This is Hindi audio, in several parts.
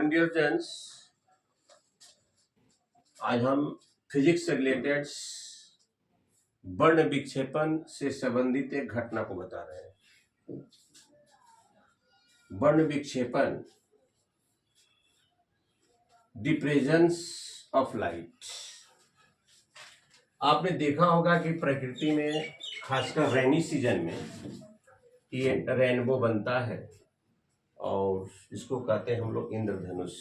डियर फ्रेंड्स, आज हम फिजिक्स से रिलेटेड वर्ण विक्षेपण से संबंधित एक घटना को बता रहे हैं। वर्ण विक्षेपण, डिप्रेजेंस ऑफ लाइट। आपने देखा होगा कि प्रकृति में खासकर रेनी सीजन में ये रेनबो बनता है और इसको कहते हैं हम लोग इंद्रधनुष।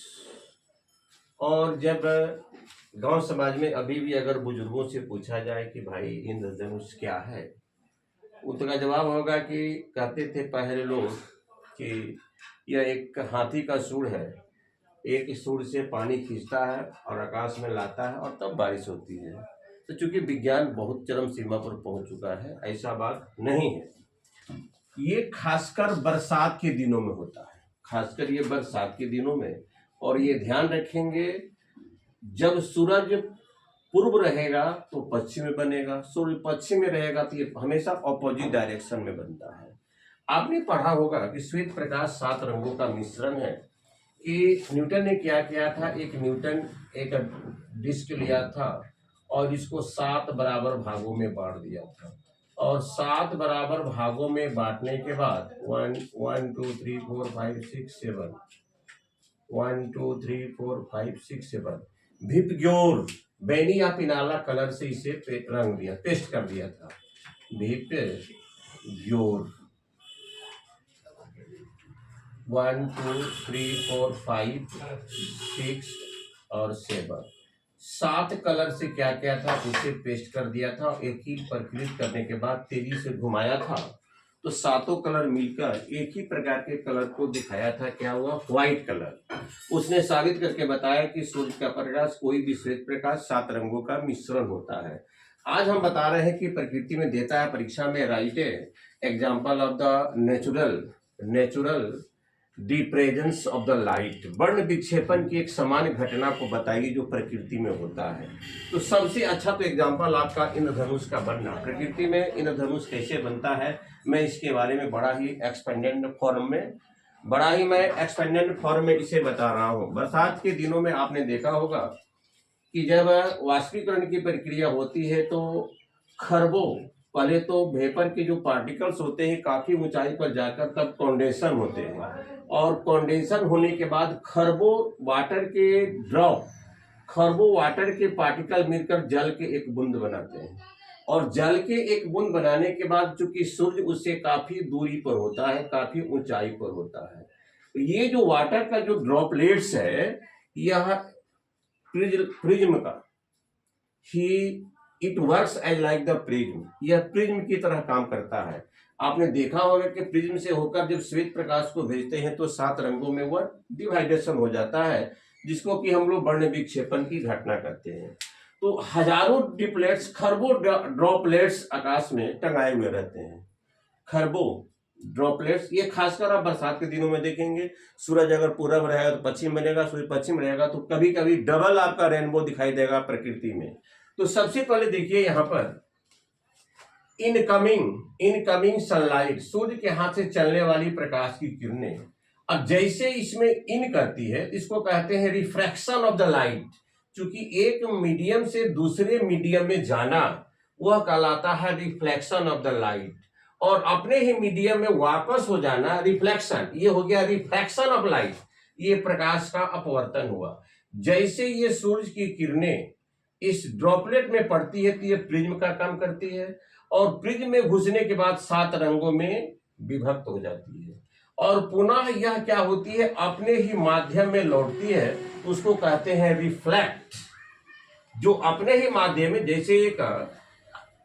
और जब गांव समाज में अभी भी अगर बुजुर्गों से पूछा जाए कि भाई इंद्रधनुष क्या है, उसका जवाब होगा कि कहते थे पहले लोग कि यह एक हाथी का सूंड है, एक सूंड से पानी खींचता है और आकाश में लाता है और तब बारिश होती है। तो चूंकि विज्ञान बहुत चरम सीमा पर पहुंच चुका है, ऐसा बात नहीं है। ये खासकर बरसात के दिनों में होता है, खासकर ये बरसात के दिनों में। और ये ध्यान रखेंगे, जब सूरज पूर्व रहेगा तो पश्चिम में बनेगा, सूर्य पश्चिम में रहेगा तो ये हमेशा ऑपोजिट डायरेक्शन में बनता है। आपने पढ़ा होगा कि श्वेत प्रकाश 7 रंगों का मिश्रण है। कि न्यूटन ने क्या किया था, न्यूटन एक डिस्क लिया था और इसको 7 बराबर भागों में बांट दिया था। और 7 बराबर भागों में बांटने के बाद 1 2 3 4 5 6 7 1 2 3 4 5 6 7 भिपग्योर बैनी या पिनाला कलर से इसे रंग दिया, पेस्ट कर दिया था। भिपग्योर 1 2 3 4 5 6 और 7 कलर से क्या किया था, उसे पेस्ट कर दिया था। एक ही प्रक्रिया करने के बाद तेजी से घुमाया था तो 7 कलर मिलकर एक ही प्रकार के कलर को दिखाया था। क्या हुआ? White colour. उसने साबित करके बताया कि सूर्य का प्रकाश कोई भी श्वेत प्रकाश 7 रंगों का मिश्रण होता है। आज हम बता रहे हैं कि प्रकृति में देता है परीक्षा में, right example of the natural dispersion of the light. वर्ण विक्षेपण की एक सामान्य घटना को बताइए जो प्रकृति में होता है। तो सबसे अच्छा तो एग्जाम्पल आपका इंद्रधनुष का बनना। प्रकृति में इंद्रधनुष कैसे बनता है, मैं इसके बारे में बड़ा ही एक्सपेंडेड फॉर्म में इसे बता रहा हूँ। बरसात के दिनों में आपने देखा होगा कि जब वाष्पीकरण की प्रक्रिया होती है तो खरबों, पहले तो वेपर के जो पार्टिकल्स होते हैं काफी ऊंचाई पर जाकर तब कॉन्डेंसन होते हैं, और कॉन्डेंसन होने के बाद खरबों वाटर के पार्टिकल मिलकर जल के एक बूंद बनाते हैं। और जल के एक बूंद बनाने के बाद चूंकि सूर्य उससे काफी दूरी पर होता है, काफी ऊंचाई पर होता है, तो ये जो वाटर का जो ड्रॉपलेट्स है, यह प्रिज्म का ही it works as like the prism, यह प्रिज्म की तरह काम करता है। आपने देखा होगा कि प्रिज्म से होकर जब श्वेत प्रकाश को भेजते हैं तो 7 रंगों में वह डिवाइडेशन हो जाता है, जिसको कि हम लोग वर्ण विक्षेपण की घटना कहते हैं। तो हजारों डिप्लेट्स, खरबों ड्रॉपलेट्स आकाश में टंगाए हुए रहते हैं। खरबों ड्रॉपलेट्स, ये खासकर आप बरसात के दिनों में देखेंगे। सूरज अगर पूरब रहेगा तो पश्चिम बनेगा, सूर्य पश्चिम रहेगा तो कभी कभी डबल आपका रेनबो दिखाई देगा प्रकृति में। तो सबसे पहले देखिए यहाँ पर इनकमिंग सनलाइट, सूर्य के हाथ से चलने वाली प्रकाश की किरणें। अब जैसे इसमें इन करती है, इसको कहते हैं रिफ्रैक्शन ऑफ द लाइट। चूंकि एक मीडियम से दूसरे मीडियम में जाना वह कहलाता है रिफ्लेक्शन ऑफ द लाइट, और अपने ही मीडियम में वापस हो जाना रिफ्लेक्शन, ये हो गया रिफ्रैक्शन ऑफ लाइट। ये प्रकाश का अपवर्तन हुआ। जैसे ये सूर्य की किरणें इस ड्रॉपलेट में पड़ती है तो ये प्रिज्म का काम करती है, और प्रिज्म में घुसने के बाद 7 रंगों में विभक्त हो जाती है, और पुनः यह क्या होती है, अपने ही माध्यम में लौटती है। उसको कहते हैं रिफ्लेक्ट। जो अपने ही माध्यम में, जैसे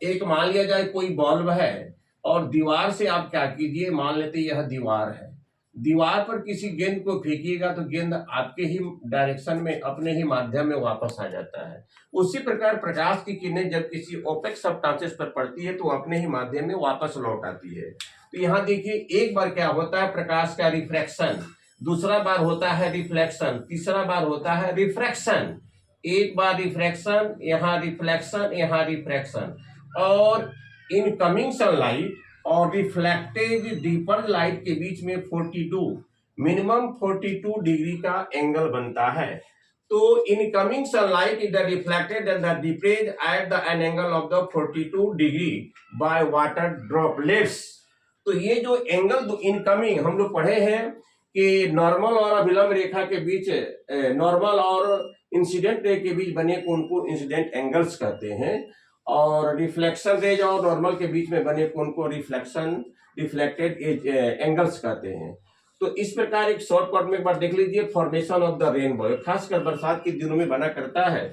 एक मान लिया जाए कोई बल्ब है और दीवार से आप क्या कीजिए, मान लेते यह दीवार है, दीवार पर किसी गेंद को फेंकिएगा तो गेंद आपके ही डायरेक्शन में, अपने ही माध्यम में वापस आ जाता है। उसी प्रकार प्रकाश की किरणें जब किसी ओपेक सब्सटेंस पर पड़ती है तो अपने ही माध्यम में वापस लौट आती है। तो यहाँ देखिए, एक बार क्या होता है प्रकाश का रिफ्रैक्शन, दूसरा बार होता है रिफ्लेक्शन, तीसरा बार होता है रिफ्रैक्शन। एक बार रिफ्रैक्शन, यहाँ रिफ्लेक्शन, यहाँ रिफ्रैक्शन। और इनकमिंग सनलाइट और रिफ्लेक्टेड डीपर लाइट के बीच में 42 मिनिमम 42 डिग्री का एंगल बनता है। तो incoming sunlight is reflected and the dispersed at the an angle of the 42 degree by water droplets. तो ये जो एंगल इनकमिंग हम लोग पढ़े हैं कि नॉर्मल और अभिलंब रेखा के बीच, नॉर्मल और इंसिडेंट रे के बीच बने कौन को इंसिडेंट एंगल्स कहते हैं, और रिफ्लेक्शन रेज और नॉर्मल के बीच में बने कौन को रिफ्लेक्टेड एंगल्स कहते हैं। तो इस प्रकार एक शॉर्टकट में एक बार देख लीजिए, फॉर्मेशन ऑफ द रेनबो खासकर बरसात के दिनों में बना करता है।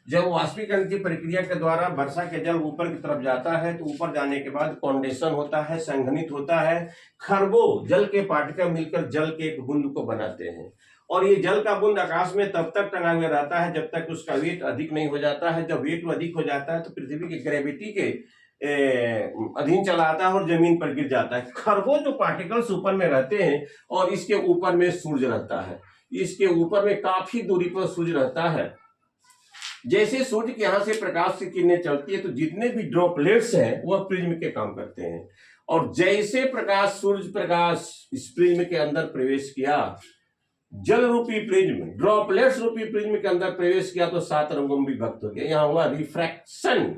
जब वाष्पीकरण की प्रक्रिया के द्वारा वर्षा के जल ऊपर की तरफ जाता है तो ऊपर जाने के बाद कॉन्डेंसन होता है, संघनित होता है, खरबों जल के पार्टिकल मिलकर जल के एक बूंद को बनाते हैं, और ये जल का बूंद आकाश में तब तक टंगा हुआ रहता है जब तक उसका वेट अधिक नहीं हो जाता है। जब वेट अधिक हो जाता है तो पृथ्वी की ग्रेविटी के अधीन चला आता है और जमीन पर गिर जाता है। खरबों जो पार्टिकल्स ऊपर में रहते हैं और इसके ऊपर में सूर्य रहता है, इसके ऊपर में काफी दूरी पर सूर्य रहता है। जैसे सूर्य के यहां से प्रकाश की किरणें चलती है तो जितने भी ड्रॉपलेट्स हैं वह प्रिज्म के काम करते हैं, और जैसे प्रकाश सूर्य प्रकाश इस प्रिज्म के अंदर प्रवेश किया, जल रूपी प्रिज्म ड्रॉपलेट्स रूपी प्रिज्म के अंदर प्रवेश किया तो 7 रंगों में विभक्त हो गया। यहाँ हुआ रिफ्रैक्शन,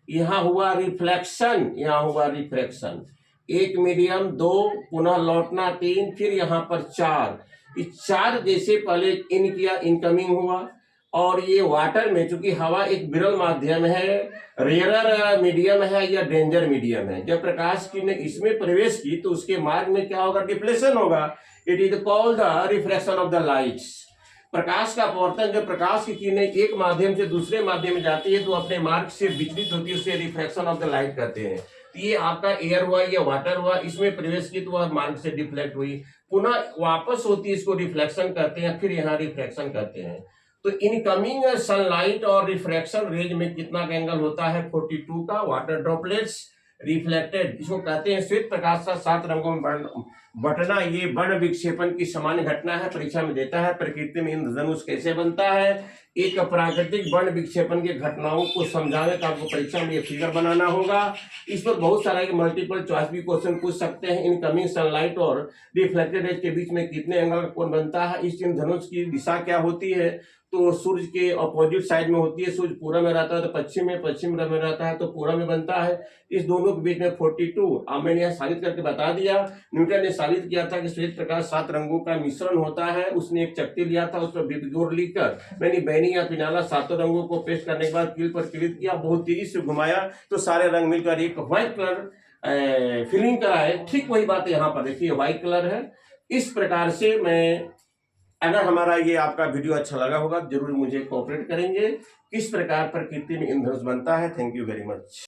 यहाँ हुआ रिफ्लेक्शन, यहाँ हुआ रिफ्रैक्शन। 1 मीडियम, 2, पुनः लौटना 3, फिर यहाँ पर 4। इस 4 जैसे पहले इन किया, इनकमिंग हुआ, और ये वाटर में चूंकि हवा एक विरल माध्यम है, रेयरर मीडियम है या डेंजर मीडियम है, जब प्रकाश की ने इसमें प्रवेश की तो उसके मार्ग में क्या होगा, डिफ्लेक्शन होगा। It is called the refraction of the lights. प्रकाश का अपवर्तन, जब प्रकाश की किरणें एक माध्यम से दूसरे माध्यम में जाती है तो अपने मार्ग से विचलित होती है, उसे रिफ्रैक्शन ऑफ द लाइट कहते हैं। ये आपका एयर हुआ या वाटर हुआ, इसमें प्रवेश की तो वह मार्ग से डिफ्लेक्ट हुई, पुनः वापस होती है, इसको रिफ्लेक्शन कहते हैं, फिर यहाँ रिफ्रैक्शन कहते हैं। तो इनकमिंग सनलाइट और रिफ्रैक्शन रेज में कितना का एंगल होता है, 42 का। वाटर ड्रॉपलेट्स रिफ्लेक्टेड, इसको कहते हैं श्वेत प्रकाश का 7 रंगों में बटना। ये वर्ण विक्षेपण की सामान्य घटना है, परीक्षा में देता है। प्रकृति में इंद्रधनुष कैसे बनता है, एक प्राकृतिक वर्ण विक्षेपण की घटनाओं को समझाने का आपको परीक्षा में ये फिगर बनाना होगा। इस पर बहुत सारा मल्टीपल चॉइस भी क्वेश्चन पूछ सकते हैं। इनकमिंग सनलाइट और रिफ्लेक्टेड रेज के बीच में कितने एंगल का कोण बनता है, इस इंद्रधनुष की दिशा क्या होती है, तो सूर्य के अपोजिट साइड में होती है। सूर्य पूर्व में रहता है तो पश्चिम में, पश्चिम में रहता है तो पूर्व में बनता है। इस दोनों के बीच में 42। अब मैंने यह साबित करके बता दिया। न्यूटन ने साबित किया था कि श्वेत प्रकाश 7 रंगों का मिश्रण होता है। उसने एक चक्ति लिया था, उस पर बिबगोर लिखकर मैंने बैनी या पिनाला 7 रंगों को पेस्ट करने के बाद कील पर क्लिक किया, बहुत तेजी से घुमाया तो सारे रंग मिलकर एक व्हाइट कलर फिलिंग कराए। ठीक वही बात यहाँ पर देखिए, व्हाइट कलर है। इस प्रकार से मैं, अगर हमारा ये आपका वीडियो अच्छा लगा होगा जरूर मुझे कोऑपरेट करेंगे। किस प्रकार प्रकृति में इंद्रधनुष बनता है। Thank you very much.